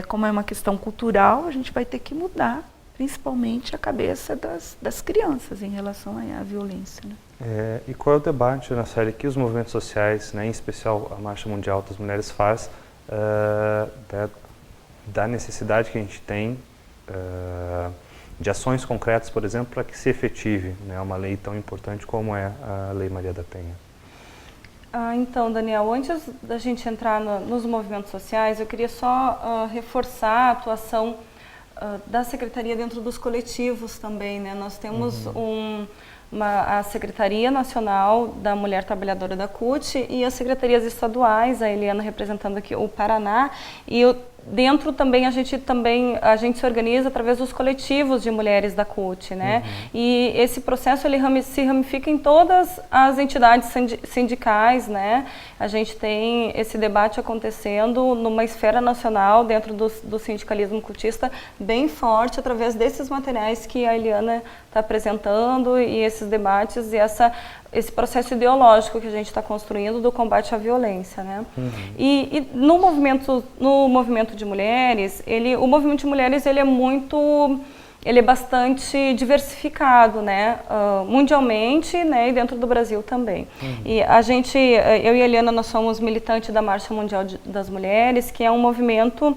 como é uma questão cultural, a gente vai ter que mudar, principalmente a cabeça das crianças em relação à violência, né? E qual é o debate, Ana Célia, que os movimentos sociais, né, em especial a Marcha Mundial das Mulheres, faz da necessidade que a gente tem de ações concretas, por exemplo, para que se efetive, né, uma lei tão importante como é a Lei Maria da Penha? Então, Daniel, antes da gente entrar nos movimentos sociais, eu queria só reforçar a atuação da Secretaria dentro dos coletivos também, né? Nós temos a Secretaria Nacional da Mulher Trabalhadora da CUT e as secretarias estaduais, a Eliana representando aqui o Paraná, e dentro também a gente se organiza através dos coletivos de mulheres da CUT, né? E esse processo ele se ramifica em todas as entidades sindicais, né? A gente tem esse debate acontecendo numa esfera nacional dentro do sindicalismo cutista bem forte através desses materiais que a Eliana está apresentando e esses debates e esse processo ideológico que a gente está construindo do combate à violência, né? E no movimento de mulheres, o movimento de mulheres ele é bastante diversificado, né? Mundialmente, né? E dentro do Brasil também. E eu e a Eliana, nós somos militantes da Marcha Mundial das Mulheres, que é um movimento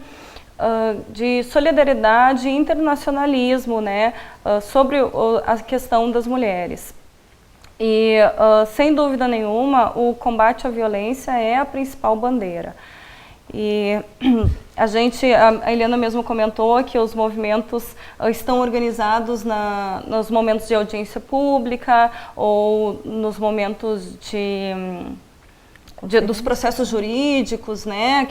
de solidariedade e internacionalismo, né? Sobre a questão das mulheres. E, sem dúvida nenhuma, o combate à violência é a principal bandeira. E a Eliana mesmo comentou que os movimentos estão organizados nos momentos de audiência pública ou nos momentos dos processos jurídicos, né,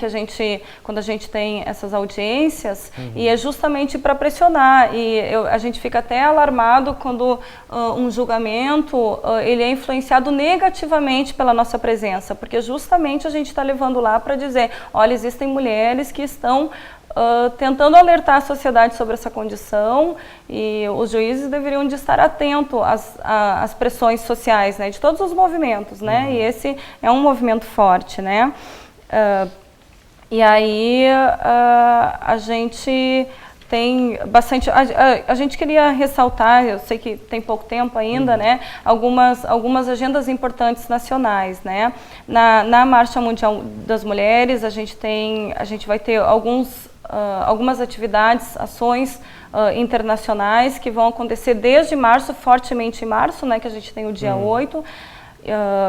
quando a gente tem essas audiências, e é justamente para pressionar, e a gente fica até alarmado quando um julgamento ele é influenciado negativamente pela nossa presença, porque justamente a gente está levando lá para dizer, olha, existem mulheres que estão tentando alertar a sociedade sobre essa condição e os juízes deveriam de estar atentos às pressões sociais, né, de todos os movimentos, né, e esse é um movimento forte, né. E aí a gente tem bastante, a gente queria ressaltar, eu sei que tem pouco tempo ainda, né, algumas agendas importantes nacionais, né. Na Marcha Mundial das Mulheres, a gente vai ter algumas atividades, ações internacionais que vão acontecer desde março, fortemente em março, né, que a gente tem o dia 8,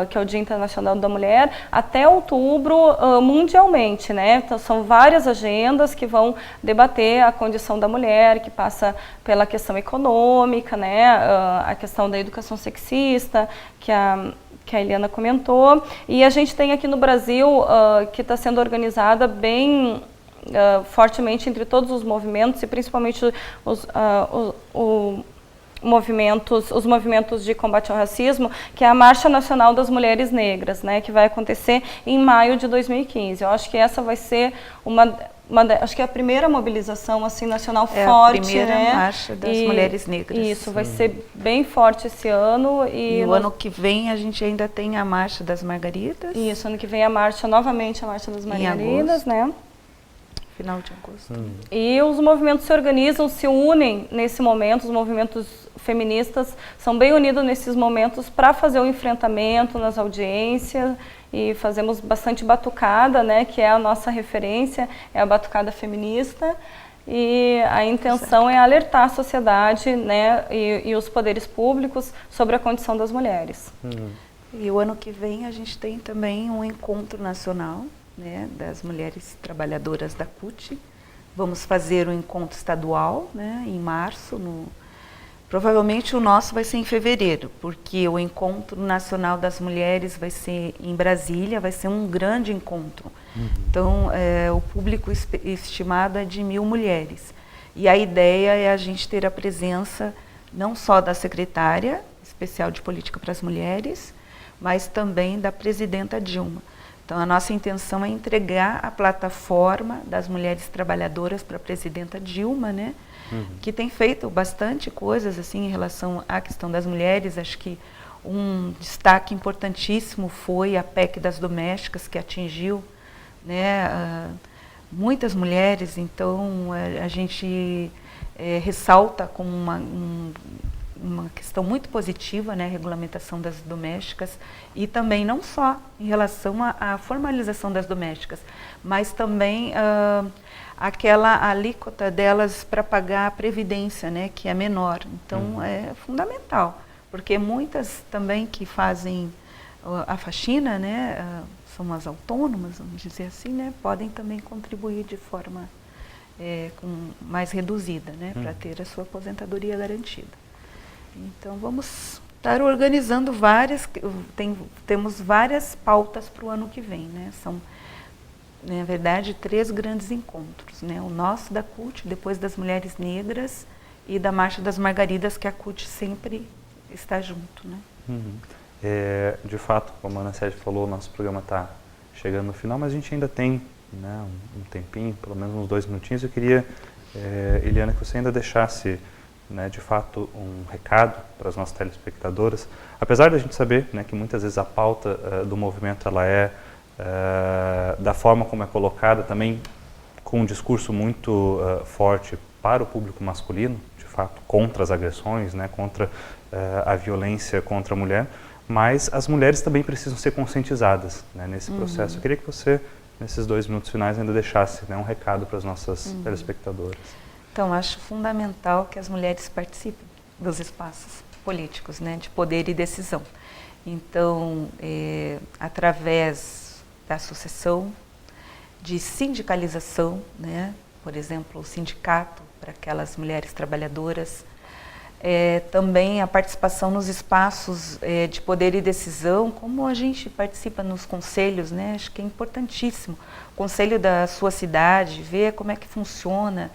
que é o Dia Internacional da Mulher, até outubro mundialmente, né? Então, são várias agendas que vão debater a condição da mulher, que passa pela questão econômica, né? A questão da educação sexista, que a Eliana comentou, e a gente tem aqui no Brasil, que está sendo organizada bem fortemente entre todos os movimentos, e principalmente os movimentos de combate ao racismo, que é a Marcha Nacional das Mulheres Negras, né, que vai acontecer em maio de 2015. Eu acho que essa vai ser acho que é a primeira mobilização assim nacional forte, a primeira, né? Marcha das Mulheres Negras. Isso, vai ser bem forte esse ano. E o ano que vem a gente ainda tem a Marcha das Margaridas. Isso, ano que vem novamente a Marcha das Margaridas, né? final de agosto. E os movimentos se organizam, se unem nesse momento, os movimentos feministas são bem unidos nesses momentos para fazer o enfrentamento nas audiências, e fazemos bastante batucada, né, que é a nossa referência, é a batucada feminista, e a intenção é alertar a sociedade, né, e os poderes públicos sobre a condição das mulheres. E o ano que vem a gente tem também um encontro nacional, né, das mulheres trabalhadoras da CUT. Vamos fazer um encontro estadual, né, em março. Provavelmente o nosso vai ser em fevereiro, porque o encontro nacional das mulheres vai ser em Brasília, vai ser um grande encontro. Então, o público estimado é de 1.000 mulheres. E a ideia é a gente ter a presença não só da secretária especial de política para as mulheres, mas também da presidenta Dilma. Então, a nossa intenção é entregar a plataforma das mulheres trabalhadoras para a presidenta Dilma, né? Que tem feito bastante coisas assim, em relação à questão das mulheres. Acho que um destaque importantíssimo foi a PEC das domésticas, que atingiu, né, muitas mulheres. Então, a gente ressalta como uma questão muito positiva, né, a regulamentação das domésticas, e também não só em relação à formalização das domésticas, mas também aquela alíquota delas para pagar a previdência, né, que é menor. Então, é fundamental, porque muitas também que fazem a faxina, né, são as autônomas, vamos dizer assim, né, podem também contribuir de forma mais reduzida, né, para ter a sua aposentadoria garantida. Então, vamos estar organizando temos várias pautas para o ano que vem, né? São, na verdade, 3 grandes encontros, né? O nosso da CUT, depois das Mulheres Negras e da Marcha das Margaridas, que a CUT sempre está junto, né? De fato, como a Ana Célia falou, o nosso programa está chegando no final, mas a gente ainda tem, né, um tempinho, pelo menos uns 2 minutinhos. Eu queria, Eliana, que você ainda deixasse, né, de fato, um recado para as nossas telespectadoras. Apesar da gente saber, né, que muitas vezes a pauta do movimento ela da forma como é colocada, também com um discurso muito forte para o público masculino, de fato, contra as agressões, né, contra a violência contra a mulher, mas as mulheres também precisam ser conscientizadas, né, nesse processo. Eu queria que você, nesses 2 minutos finais, ainda deixasse, né, um recado para as nossas telespectadoras. Então, acho fundamental que as mulheres participem dos espaços políticos, né, de poder e decisão. Então, através da associação, de sindicalização, né, por exemplo, o sindicato para aquelas mulheres trabalhadoras, também a participação nos espaços de poder e decisão, como a gente participa nos conselhos, né, acho que é importantíssimo. O conselho da sua cidade, ver como é que funciona,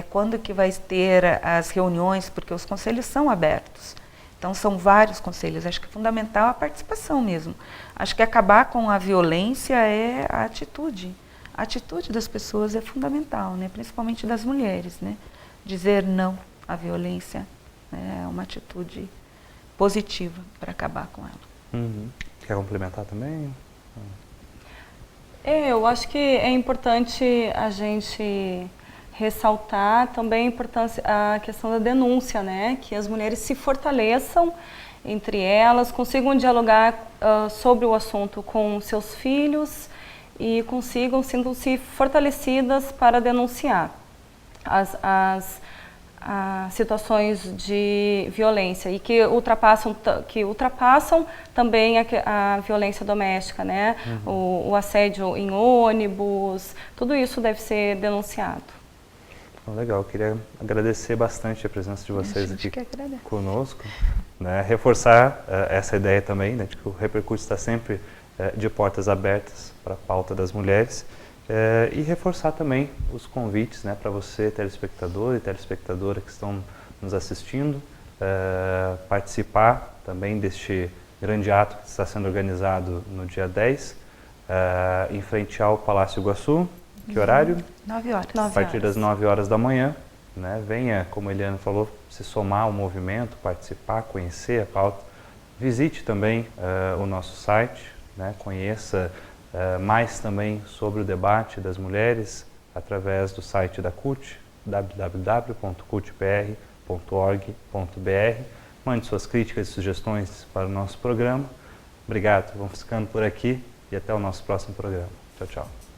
quando que vai ter as reuniões, porque os conselhos são abertos. Então, são vários conselhos. Acho que é fundamental a participação mesmo. Acho que acabar com a violência é a atitude. A atitude das pessoas é fundamental, né? Principalmente das mulheres, né? Dizer não à violência é uma atitude positiva para acabar com ela. Quer complementar também? Eu acho que é importante a gente ressaltar também a importância, a questão da denúncia, né? Que as mulheres se fortaleçam entre elas, consigam dialogar sobre o assunto com seus filhos e sintam-se fortalecidas para denunciar as situações de violência e que ultrapassam também a violência doméstica, né? O assédio em ônibus, tudo isso deve ser denunciado. Legal, eu queria agradecer bastante a presença de vocês aqui conosco, né? Reforçar essa ideia também, né, de que o Repercute está sempre de portas abertas para a pauta das mulheres, e reforçar também os convites, né, para você, telespectador e telespectadora que estão nos assistindo, participar também deste grande ato que está sendo organizado no dia 10, em frente ao Palácio Iguaçu. Que horário? 9 horas. A partir das 9 horas da manhã, né? Venha, como a Eliana falou, se somar ao movimento, participar, conhecer a pauta. Visite também o nosso site, né? Conheça mais também sobre o debate das mulheres, através do site da CUT, www.cutpr.org.br. Mande suas críticas e sugestões para o nosso programa. Obrigado, vamos ficando por aqui e até o nosso próximo programa. Tchau, tchau.